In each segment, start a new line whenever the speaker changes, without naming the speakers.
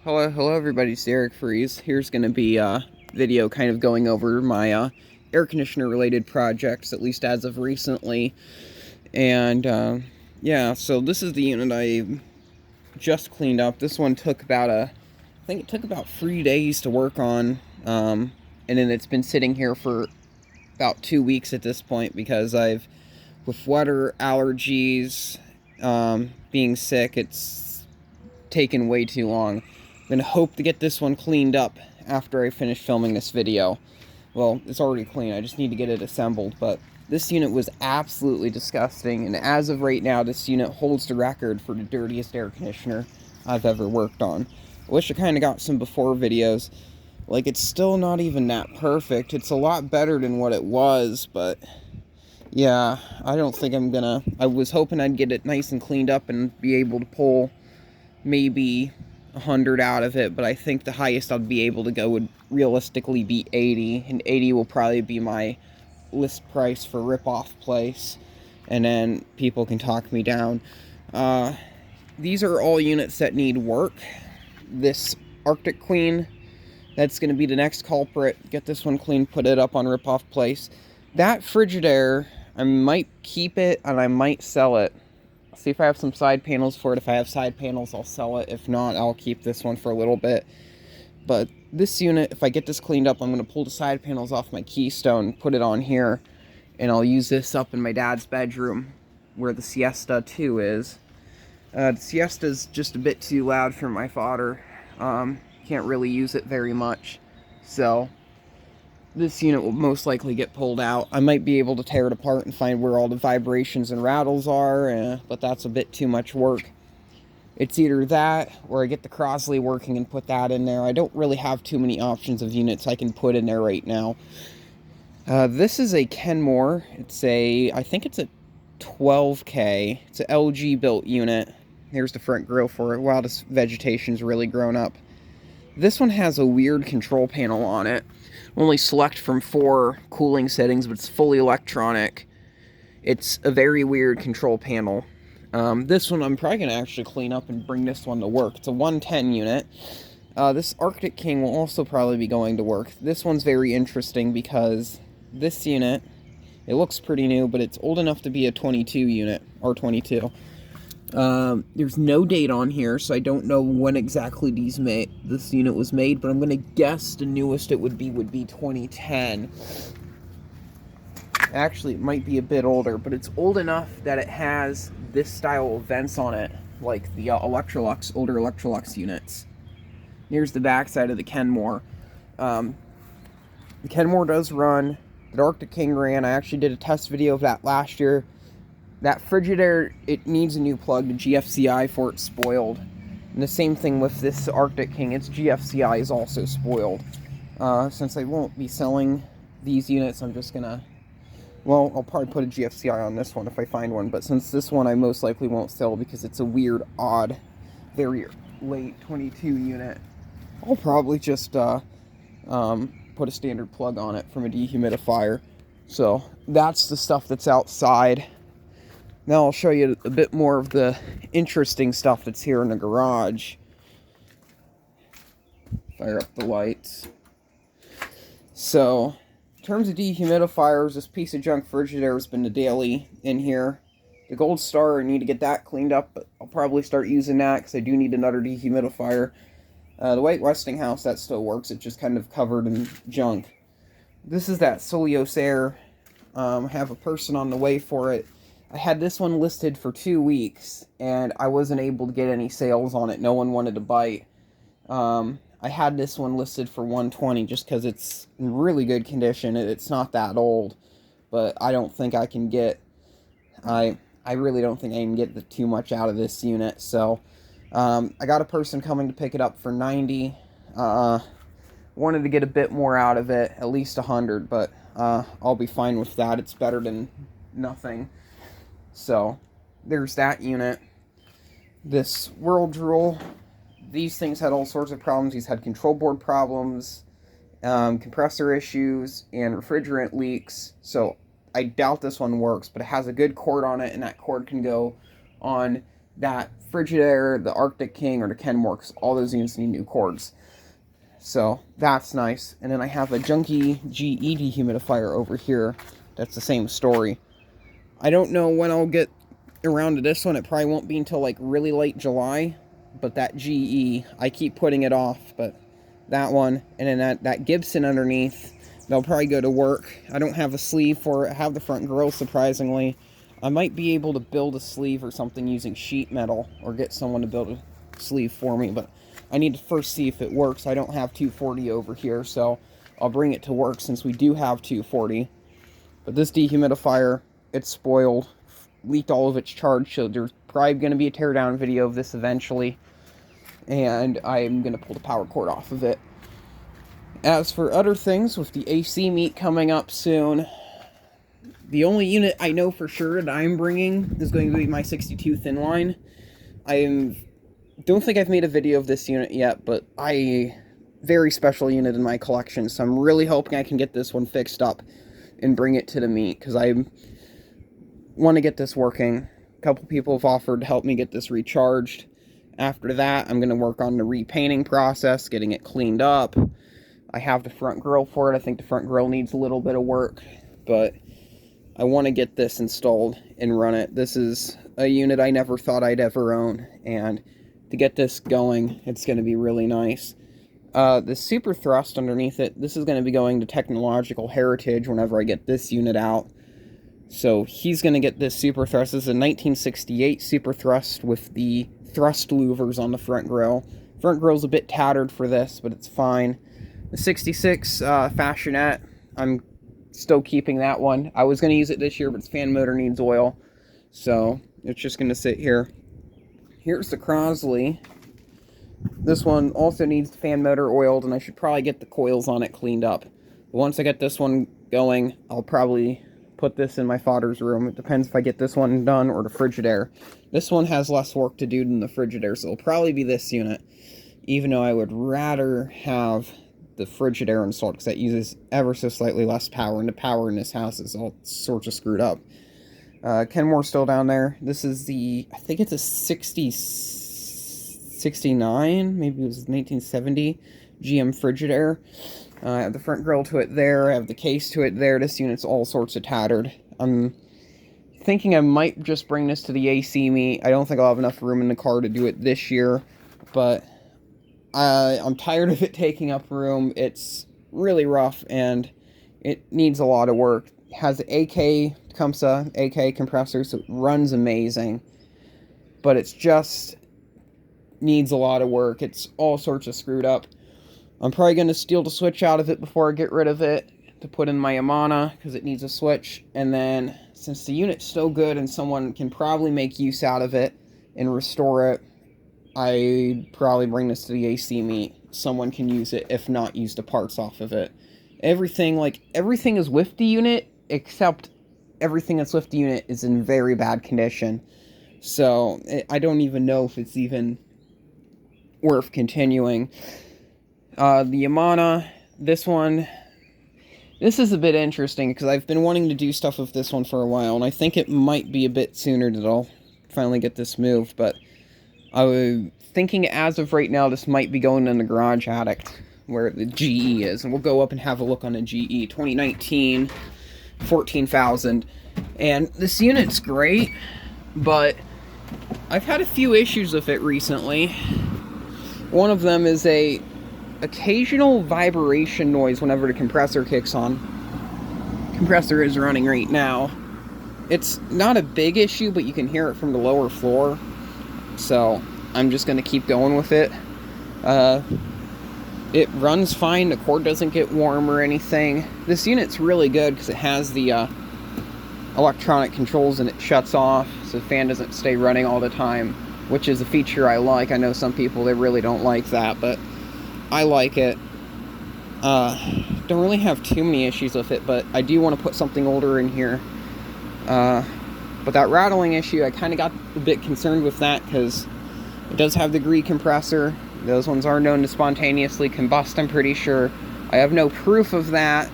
Hello everybody, it's Eric Freeze. Here's going to be a video kind of going over my air conditioner related projects, at least as of recently. And yeah, so this is the unit I just cleaned up. This one took I think it took about 3 days to work on. And then it's been sitting here for about 2 weeks at this point because with weather, allergies, being sick, it's taken way too long. I'm gonna hope to get this one cleaned up after I finish filming this video. Well, it's already clean, I just need to get it assembled, but this unit was absolutely disgusting, and as of right now, this unit holds the record for the dirtiest air conditioner I've ever worked on. I wish I kind of got some before videos. Like, it's still not even that perfect. It's a lot better than what it was, but yeah, I don't think I was hoping I'd get it nice and cleaned up and be able to pull maybe 100 out of it, but I think the highest I'd be able to go would realistically be 80, and 80 will probably be my list price for rip-off place, and then people can talk me down. These are all units that need work. This Arctic Queen, that's going to be the next culprit. Get this one clean, put it up on rip-off place. That Frigidaire, I might keep it and I might sell it. See if I have some side panels for it. If I have side panels, I'll sell it. If not, I'll keep this one for a little bit. But this unit, if I get this cleaned up, I'm going to pull the side panels off my Keystone, put it on here, and I'll use this up in my dad's bedroom where the Siesta 2 is. The Siesta is just a bit too loud for my father. Can't really use it very much. So this unit will most likely get pulled out. I might be able to tear it apart and find where all the vibrations and rattles are, but that's a bit too much work. It's either that, or I get the Crosley working and put that in there. I don't really have too many options of units I can put in there right now. This is a Kenmore. I think it's a 12K. It's an LG built unit. Here's the front grille for it. Wow, this vegetation's really grown up. This one has a weird control panel on it. Only select from 4 cooling settings, but it's fully electronic. It's a very weird control panel. This one I'm probably going to actually clean up and bring this one to work. It's a 110 unit. This Arctic King will also probably be going to work. This one's very interesting because this unit, it looks pretty new, but it's old enough to be a 22 unit, or 22. There's no date on here, so I don't know when exactly this unit was made, but I'm gonna guess the newest it would be 2010. Actually, it might be a bit older, but it's old enough that it has this style of vents on it, like the Electrolux, older Electrolux units. Here's the backside of the Kenmore. The Kenmore does run. The Arctic King ran. I actually did a test video of that last year. That Frigidaire, it needs a new plug to GFCI for it's spoiled. And the same thing with this Arctic King, its GFCI is also spoiled. Since I won't be selling these units, I'm just gonna... Well, I'll probably put a GFCI on this one if I find one, but since this one I most likely won't sell because it's a weird, odd, very late 22 unit, I'll probably just put a standard plug on it from a dehumidifier. So, that's the stuff that's outside. Now I'll show you a bit more of the interesting stuff that's here in the garage. Fire up the lights. So, in terms of dehumidifiers, this piece of junk Frigidaire has been the daily in here. The Gold Star, I need to get that cleaned up, but I'll probably start using that because I do need another dehumidifier. The White Westinghouse, that still works. It's just kind of covered in junk. This is that Solios Air. I have a person on the way for it. I had this one listed for 2 weeks, and I wasn't able to get any sales on it. No one wanted to bite. I had this one listed for 120 just because it's in really good condition. It's not that old, but I don't think I can get... I really don't think I can get too much out of this unit, so... I got a person coming to pick it up for 90. Wanted to get a bit more out of it, at least 100, but I'll be fine with that. It's better than nothing. So, there's that unit. This WorldDrill, these things had all sorts of problems. These had control board problems, compressor issues, and refrigerant leaks. So, I doubt this one works, but it has a good cord on it, and that cord can go on that Frigidaire, the Arctic King, or the Kenmore, because all those units need new cords. So that's nice. And then I have a junky GE dehumidifier over here. That's the same story. I don't know when I'll get around to this one. It probably won't be until like really late July. But that GE, I keep putting it off. But that one, and then that Gibson underneath, they'll probably go to work. I don't have a sleeve for it. I have the front grill, surprisingly. I might be able to build a sleeve or something using sheet metal, or get someone to build a sleeve for me, but I need to first see if it works. I don't have 240 over here, so I'll bring it to work since we do have 240. But this dehumidifier, it's spoiled, leaked all of its charge, so there's probably going to be a teardown video of this eventually, and I'm going to pull the power cord off of it. As for other things, with the AC meet coming up soon, the only unit I know for sure that I'm bringing is going to be my 62 thin line. I don't think I've made a video of this unit yet, but very special unit in my collection, so I'm really hoping I can get this one fixed up and bring it to the meet, because I want to get this working. A couple people have offered to help me get this recharged. After that, I'm going to work on the repainting process, getting it cleaned up. I have the front grille for it. I think the front grille needs a little bit of work, but I want to get this installed and run it. This is a unit I never thought I'd ever own, and to get this going, it's going to be really nice. The super thrust underneath it, this is going to be going to Technological Heritage whenever I get this unit out. So he's going to get this super thrust. This is a 1968 super thrust with the thrust louvers on the front grille. Front grille's a bit tattered for this, but it's fine. The 66 Fashionette, I'm still keeping that one. I was going to use it this year, but its fan motor needs oil, so it's just going to sit here. Here's the Crosley. This one also needs the fan motor oiled, and I should probably get the coils on it cleaned up. But once I get this one going, I'll probably put this in my father's room. It depends if I get this one done or the Frigidaire. This one has less work to do than the Frigidaire, so it'll probably be this unit, even though I would rather have the Frigidaire installed, because that uses ever so slightly less power, and the power in this house is all sorts of screwed up. Kenmore's still down there. This is the, I think it's a 69, maybe it was 1970 GM Frigidaire. I have the front grille to it there, I have the case to it there. This unit's all sorts of tattered. I'm thinking I might just bring this to the AC meet. I don't think I'll have enough room in the car to do it this year, but I'm tired of it taking up room. It's really rough, and it needs a lot of work. It has the AK Tecumseh AK compressor, so it runs amazing, but it's just needs a lot of work. It's all sorts of screwed up. I'm probably going to steal the switch out of it before I get rid of it to put in my Yamana, because it needs a switch. And then, since the unit's so good and someone can probably make use out of it and restore it, I'd probably bring this to the AC meet. Someone can use it, if not use the parts off of it. Everything is with the unit, except everything that's with the unit is in very bad condition. So, I don't even know if it's even worth continuing. The Yamana, this is a bit interesting, because I've been wanting to do stuff with this one for a while, and I think it might be a bit sooner that I'll finally get this moved, but I was thinking as of right now, this might be going in the garage attic, where the GE is, and we'll go up and have a look on a GE 2019 14,000, and this unit's great, but I've had a few issues with it recently. One of them is a occasional vibration noise whenever the compressor kicks on. Compressor is running right now. It's not a big issue, but you can hear it from the lower floor, so I'm just going to keep going with it. It runs fine, the cord doesn't get warm or anything. This unit's really good because it has the electronic controls, and it shuts off so the fan doesn't stay running all the time, which is a feature I like. I know some people, they really don't like that, but I like it. Don't really have too many issues with it, but I do want to put something older in here. But that rattling issue, I kind of got a bit concerned with that, because it does have the Gree compressor. Those ones are known to spontaneously combust, I'm pretty sure. I have no proof of that,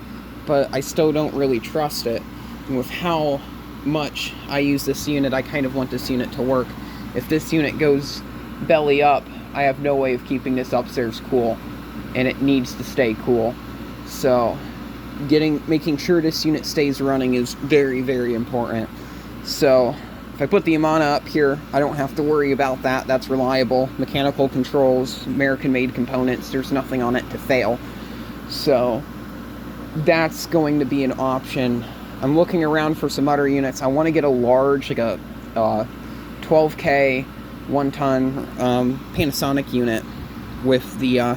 but I still don't really trust it. And with how much I use this unit, I kind of want this unit to work. if this unit goes belly up, I have no way of keeping this upstairs cool, and it needs to stay cool. So making sure this unit stays running is very, very important. So if I put the Amana up here, I don't have to worry about that. That's reliable. Mechanical controls, American-made components, there's nothing on it to fail. So that's going to be an option. I'm looking around for some other units. I want to get a large, like a 12K 1-ton Panasonic unit with the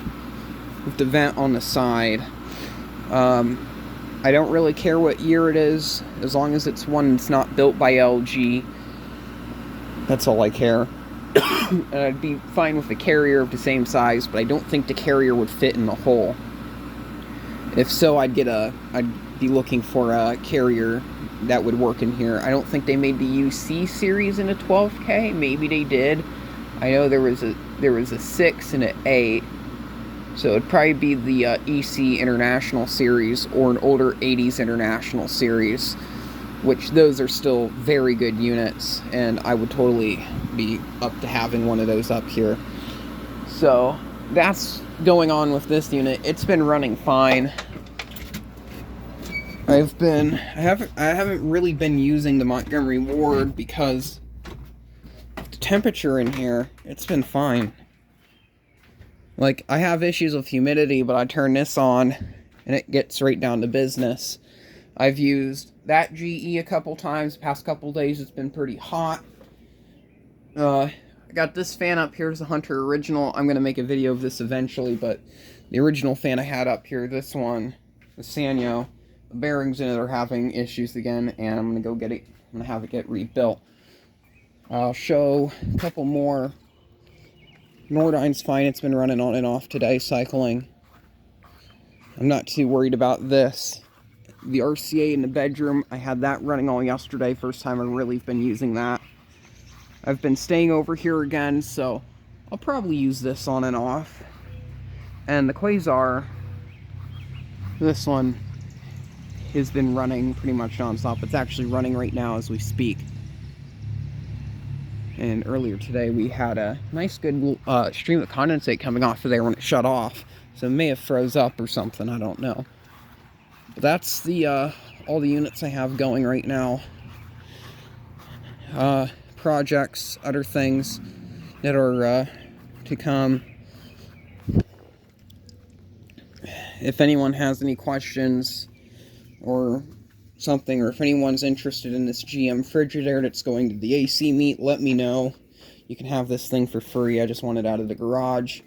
vent on the side. I don't really care what year it is, as long as it's one that's not built by LG. That's all I care. And I'd be fine with a Carrier of the same size, but I don't think the Carrier would fit in the hole. If so, I'd be looking for a Carrier that would work in here. I don't think they made the UC series in a 12K. Maybe they did. I know there was a 6 and an 8. So it'd probably be the EC International series or an older 80s International series, which those are still very good units, and I would totally be up to having one of those up here. So that's going on with this unit. It's been running fine. I haven't really been using the Montgomery Ward because the temperature in here, it's been fine. Like, I have issues with humidity, but I turn this on and it gets right down to business. I've used that GE a couple times. The past couple days it's been pretty hot. I got this fan up here, is a Hunter original. I'm going to make a video of this eventually, but the original fan I had up here, this one, the Sanyo, the bearings in it are having issues again, and I'm going to go get it. I'm going to have it get rebuilt. I'll show a couple more. Nordyne's fine. It's been running on and off today, cycling. I'm not too worried about this. The RCA in the bedroom, I had that running all yesterday. First time I've really been using that. I've been staying over here again, so I'll probably use this on and off. And the Quasar, this one has been running pretty much non-stop. It's actually running right now as we speak. And earlier today we had a nice good stream of condensate coming off of there when it shut off. So it may have froze up or something, I don't know. But that's the all the units I have going right now. Projects, other things that are to come. If anyone has any questions or something, or if anyone's interested in this GM Frigidaire that's going to the AC meet, let me know. You can have this thing for free. I just want it out of the garage.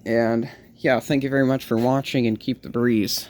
And yeah, thank you very much for watching, and keep the breeze.